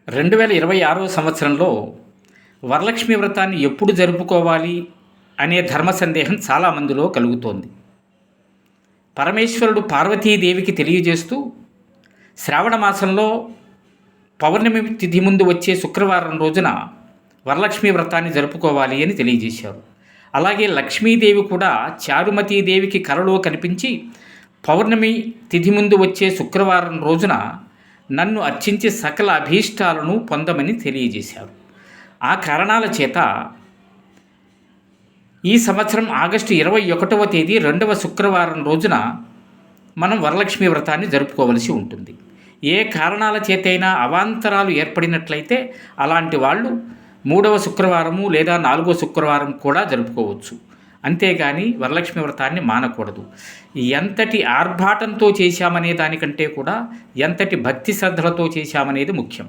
2026 సంవత్సరంలో వరలక్ష్మి వ్రతాన్ని ఎప్పుడు జరుపుకోవాలి అనే ధర్మ సందేహం చాలామందిలో కలుగుతోంది. పరమేశ్వరుడు పార్వతీదేవికి తెలియజేస్తూ శ్రావణ మాసంలో పౌర్ణమి తిథి ముందు వచ్చే శుక్రవారం రోజున వరలక్ష్మి వ్రతాన్ని జరుపుకోవాలి అని తెలియజేశారు. అలాగే లక్ష్మీదేవి కూడా చారుమతీదేవికి కలలో కనిపించి పౌర్ణమి తిథి ముందు వచ్చే శుక్రవారం రోజున నన్ను అర్చించి సకల అభీష్టాలను పొందమని తెలియజేశారు. ఆ కారణాల చేత ఈ సంవత్సరం ఆగస్టు 21వ తేదీ 2వ శుక్రవారం రోజున మనం వరలక్ష్మి వ్రతాన్ని జరుపుకోవలసి ఉంటుంది. ఏ కారణాల చేతైనా అవాంతరాలు ఏర్పడినట్లయితే అలాంటి వాళ్ళు 3వ శుక్రవారము లేదా 4వ శుక్రవారం కూడా జరుపుకోవచ్చు. అంతేగాని వరలక్ష్మి వ్రతాన్ని మానకూడదు. ఎంతటి ఆర్భాటంతో చేశామనే దానికంటే కూడా ఎంతటి భక్తి శ్రద్ధలతో చేశామనేది ముఖ్యం.